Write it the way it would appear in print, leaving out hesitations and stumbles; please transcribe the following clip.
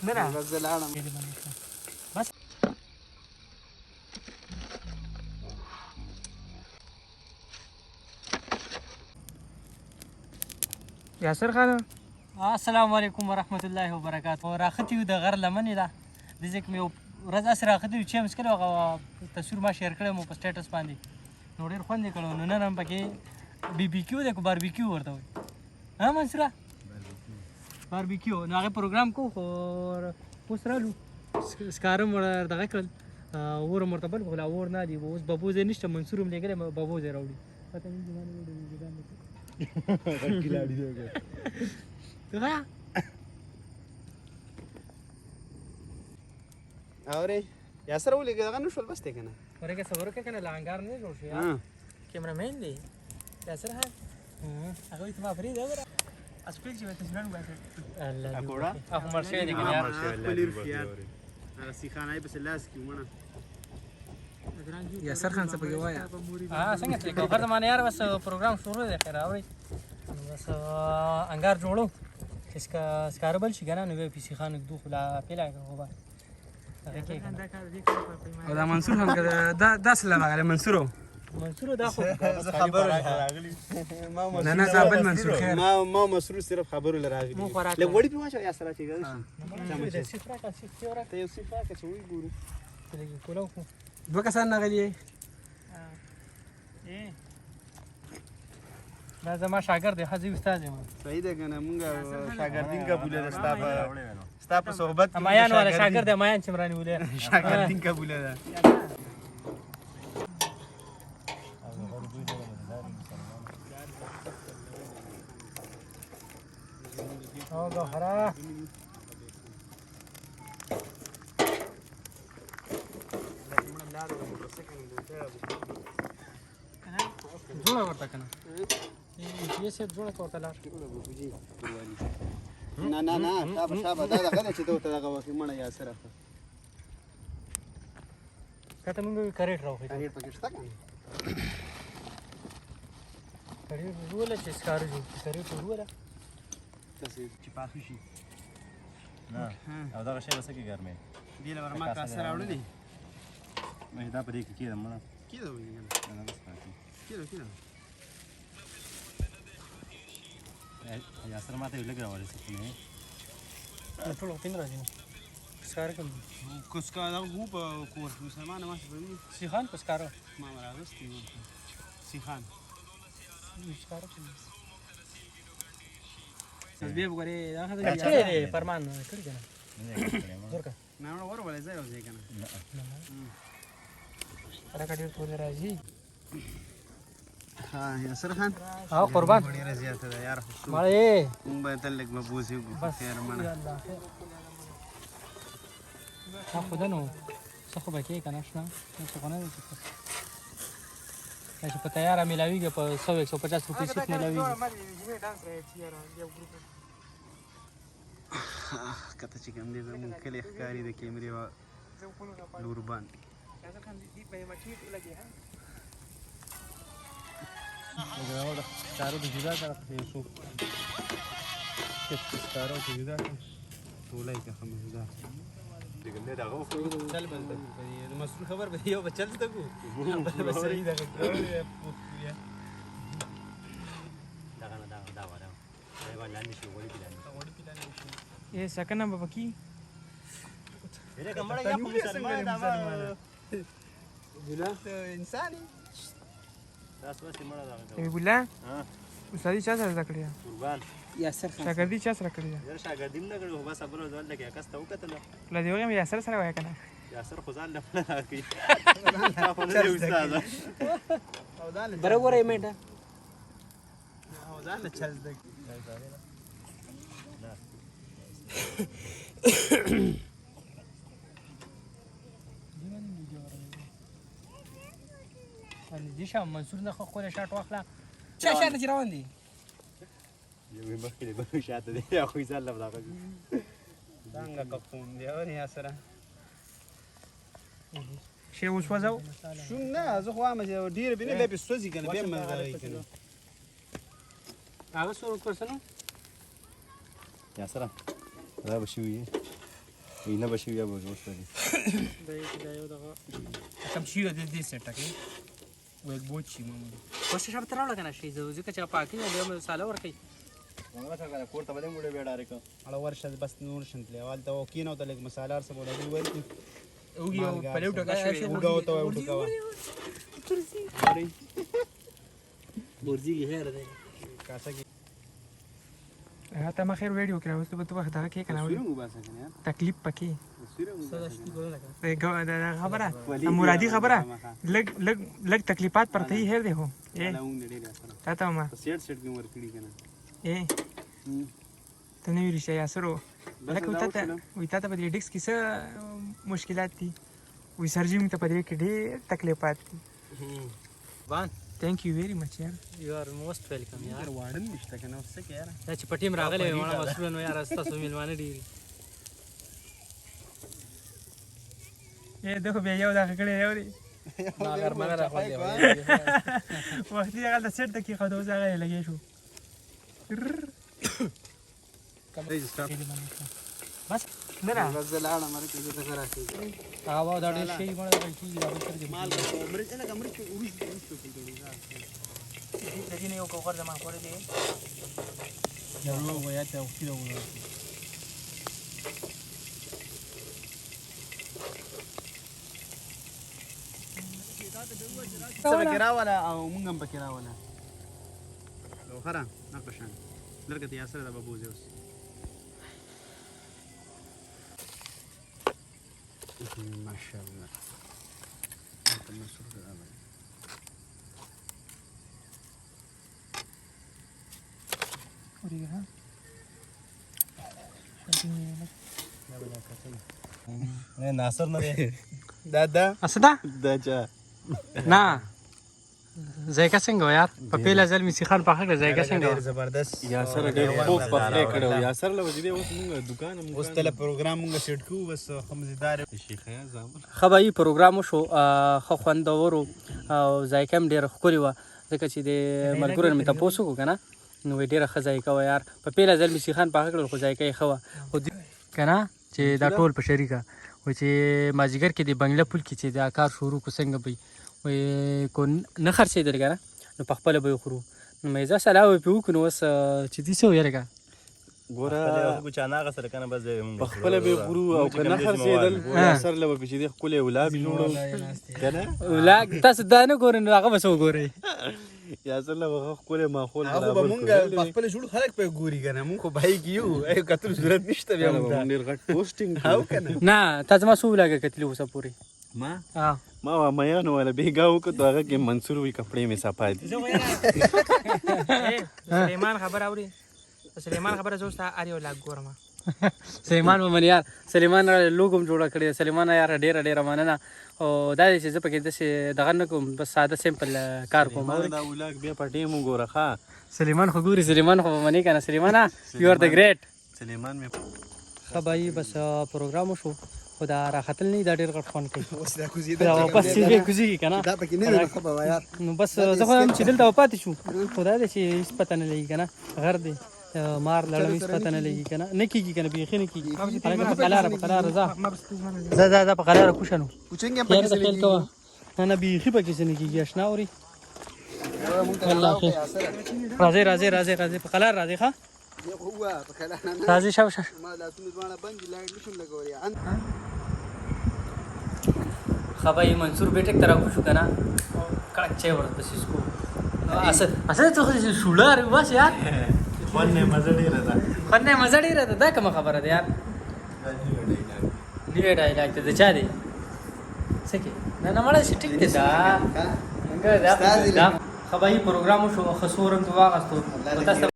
نه بس زه لاړم بس یاسر خان السلام علیکم ورحمت الله وبرکاته راختي د غر لمنې ده د ځکه مې ورځ اسره راختي چې هم سکل هغه تصویر ما شیر کړی مو په سټیټس باندې نو ډېر خوند یې کړو نو نن هم پکې بی بی کیو دی که باربیکیو ورته وایي ها منصوره باربیکیو نو هغې پروګرام کوو خو اوس رالو سکاره مو دغه کړل اور هم ورته بل کړل اور نه دي اوس ببو ځای نشته منصور هم لېږلی ببو ځای راوړي پته نه اورې یاسر ولې دغه نه شول بس دی که نه ورګه صبر وکړه که نه له انګار نه جوړ شو کیمرامین دی یاسر ها هغه وایي ته ما فرید وګوره اسپیل چې ورته ژوند وباسه الله دې هغه مړ شوی دی که نه خپل رفیات هغه سیخانه یې پسې لاس کړي مړه یاسر خان څه پکې وایه څنګه ترې کوخر زمانه یار بس پروګرام شروع دی خیر اورئ بس انګار جوړو چې سکاره بل شي که نه نو بیا پیسې خان ږدو خو لا پیلا کړه خو به او دا منصور هم که داسې لا راغلی منصورو دا خو خبرو نه نه دا بل منصور خیر ما مسرور صرف خبرو له راغلی لږ وړي پې واچوه یاسر چې ګرځ شي ته یو سیف راکړه چې وګورو دوه کسان راغلي دا زما شاګرد دی حاضر استاد یم صحیح ده که نه مونږ شاګردین قبوله ده ستا په صحبت کې امایان والا شاګرد دی امایان چې مرانې ولې شاګردین قبوله ده او ګوهره جوړه ورته که نه یې صاحب جوړه که ورته لاړ نه نه نه شابه دا دغه دی چې ته ورته دغه وکړې مړه یاسر که ته مونږ کریټ راوخېږو کریټ پکې شته که نه کریټ وروله چې سکاره جوړ کړي کریټ وروله داسې چې پاخه شي نه او دغه شی به څه کې ګرمې دې لپاره ما کاسه راوړلې مې دا په دې کې کېږدم مړه کېده وایي نه بس پاتې کېده یاسر ما ته یو لږ راوړی څه نه ټول وخت نه راځي نو سکاره کوم کوسکا دغه ګو په کور مسلمانه ماسې په ویني سیخان په سکاره ما راغستی و سیخان سکاره کوم تسبیح وګورې دا خدای فرمان کړی که نه ورکه نه وړه ورولې ځای یو ځای که نه راکه ډېر ټولې راځي ها یاسر خان او قربان ډېره زیاته ده یار مړې مونږ باید تل لږ مبوس یو خیر مړه ها خو ده نو څه خو به کېږي که نه شنه څه خو نه دی چې په تیاره میلاویږي په 100-150 روپۍ سیخ میلاویږي کته چې کوم دی زمونږ کلی ښکاري د کیمرې لور باندې سکاره د جدا کړه په یو څوک سکاره چې جدا کړه ټولی که ښه مزدار چل بل مسرور خبر به یو بچل زده کو بل صحیح دغه ए second number बाकी मेरे कमरा या मुसलमान बुला तो इंसानी ए बुला ustadi چا سره زکړیا قربان یاسر خان شاګردي چا سره کړیا یار شاګردیم نه کړو بس صبر ځول لګیا کس ته وکتل لا دی وګم یاسر سره وای کنه یاسر خو ځان نه راکې خپل استاد او ځان برابر یې میټه او ځان چل دک دي شام منصور نه خو خپل شاټ واخلا چا شاټ چې روان دي یو مخکې به شاته دی یا خو ځل لا راغلی څنګه کوم دی او نه سره شی اوس وځو شو نه زه خو ما ډیر بینه به سوځي کنه به مزه کنه هغه څو پرسنو یاسر را به شوی وینه به شي بیا به اوس لري دا یو دغه کم شي د دې سیټ کې وې بوت شي مو کوشش شرط راوړل کنه شي ځکه چې پاکي او بیا مصالحه ورکړي هغه څنګه کور ته بلې موږ به ډارې کو اړه ورشه بس نور شنتلې اول ته وکینو ته لیک مسالار سره وړي ورکی او یو پلیو ټکا شي وګاو ته وټکا ورځي هر دی کاسه کې ته ما خیر ویډیو کې راوستو به ته وخت دا کې کنه سورو باسه کنه تکلیف پکې سداشتي ګول لگا دا خبره مرادي خبره لګ تکلیفات پرته هي هر دی هو اے تا ما سیټ سیټ کې ور کړی کنه اے ته نه ویل شي اسرو لکه وتا ته په دې ډیکس کې څه مشکلات دي وي سرجی موږ ته په دې کې ډېر تکلیفات دي بان ثانک یو ویری مچ یار یو ار موست ویلکم یار واړن نشته کنه څه کې یار دا چې پټیم راغلی مړه مسؤل نو یار تاسو میلمانه دي اے دغه بیا یو دا کړي یو دی ما غر منه راغلی وختي هغه د سیټ کې خدو ځای لګی شو بس نه را غزلاړه مر کې څه راځي هغه دا ډېر شي مړه چې دا تر دې مال عمر څه لګ عمر کې ورس کې د دې نه یو کوکر زما کړی دی یو ویا ته وکړو څه بکرا ولا او مونږ هم بکرا ولا نو خره نقشان لرګه ته یاسر د بابوزه اوس ماشاءالله انت مسرور الامل وريها نه ناصر نه دی دادا اسدا دا چا نه ځایګه څنګه یار په پیله ځل می سیخان په خړه ځایګه څنګه زبردست یاسر ډېر خوب پخله کړو یاسر له وجې اوس موږ دکان اوس تل پروګرام موږ سیټ کو بس خمزدار شیخ اعظم خبري پروګرام شو خو خوندورو او ځایکم ډیر خوري و ځکه چې د ملګرو مې تاسو کو کنه نو ډیره خزای کو یار په پیله ځل می سیخان په خړه خو ځایکې خو کنه چې دا ټول په شریکه و چې ماجیګر کې د بنگله پول کې چې دا کار شروع کو څنګه به وي کو نه خرڅېدل کنه نو په خپل به خورو نو مې ځا سلام په وکړو وس چې دې څه ویل کا ګوره کو چانا غسر کنه بس په خپل به غرو او کنه خرڅېدل یاسر له به چې د خپل اولاد جوړو کنه اولاد تاسو دا نه ګورئ هغه بس وګورئ یاسر له خپل ماحول برابر مونږ په خپل جوړ خلک په ګوري کنه مونږ خو بای کیو ای کتل ضرورت نشته بیا مونږ ډیر غټ پوسټینګ هاو کنه نه تاسو ما سو لګه کتلی وسه پوری ما ها ما مېانو ولا بیګاو کو هغه کې منصور وی کپڑے می صفای دي سلیمان خبر اوري سلیمان خبره زوستا اریو لا ګورما سلیمان ومن یار سلیمان لوګم جوړ کړی سلیمان یار ډیر مننه او دا چې زه پکې دغه نه کوم بس ساده سیمپل کار کوم دا ولګ بیا پټې مو ګوره ښا سلیمان خو ګوري سلیمان خو منی کنه سلیمان یو ار د ګریټ سلیمان می خبري بس پروګرام شو خدا راختل نه دا ډیر غټ خون کوي اوس دا کوزي دا واپس یې کوزي کنه دا پکې نه خبر یار نو بس زه خو هم چې دلته پاتې شو خدا دې چې هیڅ پته نه لګي کنه غر دې مار لړم هیڅ پته نه لګي کنه نه کیږي کنه بیخي نه کیږي په قلاره ځه په قلاره کوشنو کوچنګ هم خیر پکې د خیل کوه نه بیخي پکې څه نه کیږي آشنا اوري الله خیر راځي په قلاره راځي ښه هو په خلا نه راځي شاو ما لاسونه ځوانه بند لایټ نشم لګولیا خبري منصور بیٹک طرف شو کنه کړه چې ورته سیسکو اسه ته خو شولار واس یار ونه مزه ډیره ده مزه ډیره ده دا کوم خبره ده یار نیو ډایلاګ ته چا دی سکه نه مړه ټیک دی دا منګه دا خبري پروګرام شو خسورم دوا غستو